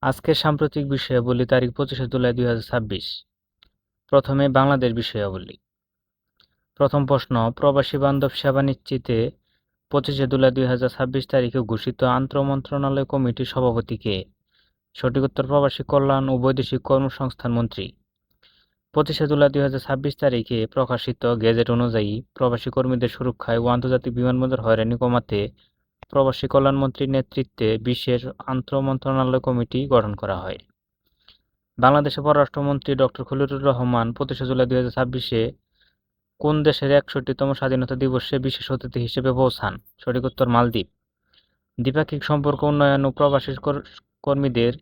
আজকের সাম্প্রতিক বিষয়াবলী তারিখ 25শে জুলাই 2026। প্রথমে বাংলাদেশ বিষয়াবলী। প্রথম প্রশ্ন, প্রবাসী বান্ধব সেবা নিশ্চিতে 25শে জুলাই 2026 তারিখে ঘোষিত আন্তঃমন্ত্রণালয় কমিটির সভাপতি কে? সঠিক উত্তর প্রবাসী কল্যাণ ও বৈদেশিক কর্মসংস্থান মন্ত্রী। 25শে জুলাই 2026 তারিখে প্রকাশিত গেজেট অনুযায়ী প্রবাসী কর্মীদের সুরক্ষায় ও আন্তর্জাতিক বিমানবন্দর হয়রানি কমাতে প্রবাসী কল্যাণমন্ত্রীর নেতৃত্বে বিশেষ আন্তঃমন্ত্রণালয় কমিটি গঠন করা হয়। বাংলাদেশের পররাষ্ট্রমন্ত্রী ডক্টর খলিলুর রহমান 25শে জুলাই 2026-এ কোন দেশের 61তম স্বাধীনতা দিবসে বিশেষ অতিথি হিসেবে পৌঁছান? সঠিক উত্তর মালদ্বীপ। দ্বিপাক্ষিক সম্পর্ক উন্নয়ন ও প্রবাসী কর্মীদের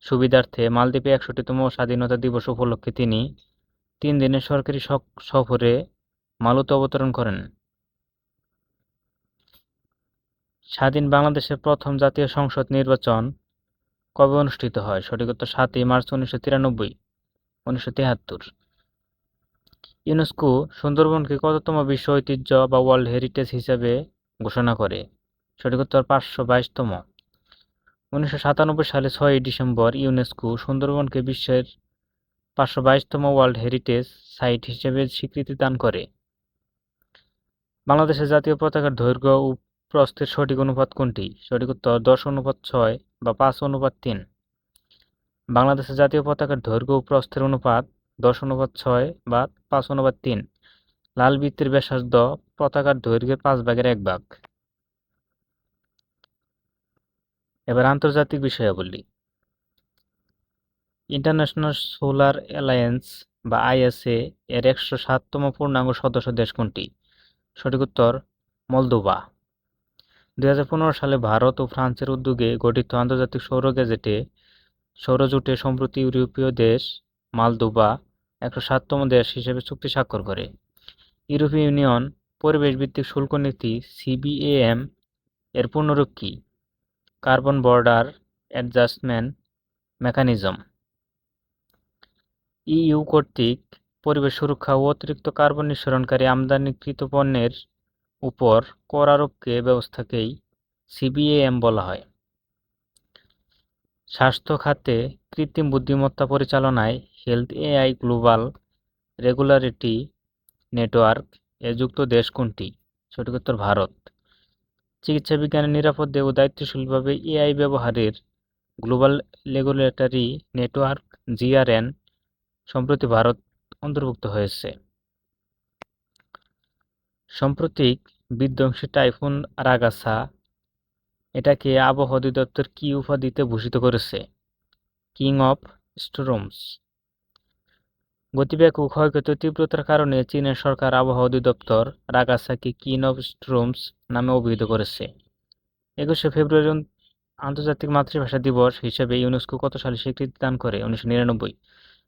সুবিধার্থে মালদ্বীপে 61তম স্বাধীনতা দিবস উপলক্ষে তিনি 3 দিনের সরকারি সফরে মালুতে অবতরণ করেন। স্বাধীন বাংলাদেশের প্রথম জাতীয় সংসদ নির্বাচন কবে অনুষ্ঠিত হয়? সঠিক উত্তর 7ই মার্চ 1973। ইউনেস্কো সুন্দরবনকে কততম বিশ্ব ঐতিহ্য বা ওয়ার্ল্ড হেরিটেজ হিসেবে ঘোষণা করে? সঠিক উত্তর 522তম। 1997 সালে 6ই ডিসেম্বর ইউনেস্কো সুন্দরবনকে বিশ্বের 522তম ওয়ার্ল্ড হেরিটেজ সাইট হিসেবে স্বীকৃতি দান করে। বাংলাদেশের জাতীয় পতাকার দৈর্ঘ্য ও প্রস্থের সঠিক অনুপাত কোনটি? সঠিক উত্তর 10:6 বা 5:3। বাংলাদেশের জাতীয় পতাকার দৈর্ঘ্য ও প্রস্থের অনুপাত 10:6 বা 5:3। লাল বৃত্তের ব্যাসার্ধ পতাকার দৈর্ঘ্যের 1/5 এবার আন্তর্জাতিক বিষয়াবলী। ইন্টারন্যাশনাল সোলার অ্যালায়েন্স বা আইএসএ এর 107তম পূর্ণাঙ্গ সদস্য দেশ কোনটি? সঠিক উত্তর মলদোভা। 2015 সালে ভারত ও ফ্রান্সের উদ্যোগে গঠিত আন্তর্জাতিক সৌর গেজেটে সৌরজোটে সম্প্রতি ইউরোপীয় দেশ মলদোভা 107তম দেশ হিসেবে চুক্তি স্বাক্ষর করে। ইউরোপীয় ইউনিয়ন পরিবেশভিত্তিক শুল্ক নীতি সিবিএম এর পূর্ণরূপ কি? Carbon border adjustment mechanism. EU কর্তৃক পরিবেশ সুরক্ষা ও অতিরিক্ত কার্বন নিঃসরণকারী আমদানিকৃত পণ্যের উপর কর আরোপকে ব্যবস্থাকেই সিবিএম বলা হয়। স্বাস্থ্য খাতে কৃত্রিম বুদ্ধিমত্তা পরিচালনায় health AI global regulatory network এ যুক্ত দেশ কোনটি? সঠিক উত্তর ভারত। চিকিৎসা বিজ্ঞানের নিরাপদে ও দায়িত্বশীলভাবে এআই ব্যবহারের গ্লোবাল রেগুলেটরি নেটওয়ার্ক জিআরএন সম্প্রতি ভারত অন্তর্ভুক্ত হয়েছে। সাম্প্রতিক বিধ্বংসী টাইফুন রাগাসা এটাকে আবহাওয়া অধিদপ্তর কি উপাধিতে ভূষিত করেছে? King of storms. গতিবেগ ও ক্ষয়ক্ষতির তীব্রতার কারণে চীনের সরকার আবহাওয়া অধিদপ্তর রাগাসাকে কিং অফ স্টর্মস নামে অভিহিত করেছে। 21শে ফেব্রুয়ারি আন্তর্জাতিক মাতৃভাষা দিবস হিসেবে ইউনেস্কো কত সালে স্বীকৃতি দান করে? 1999।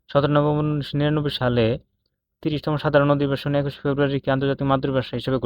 17 নভেম্বর 1999 সালে 30তম সাধারণ অধিবেশনে 21শে ফেব্রুয়ারিকে আন্তর্জাতিক মাতৃভাষা হিসেবে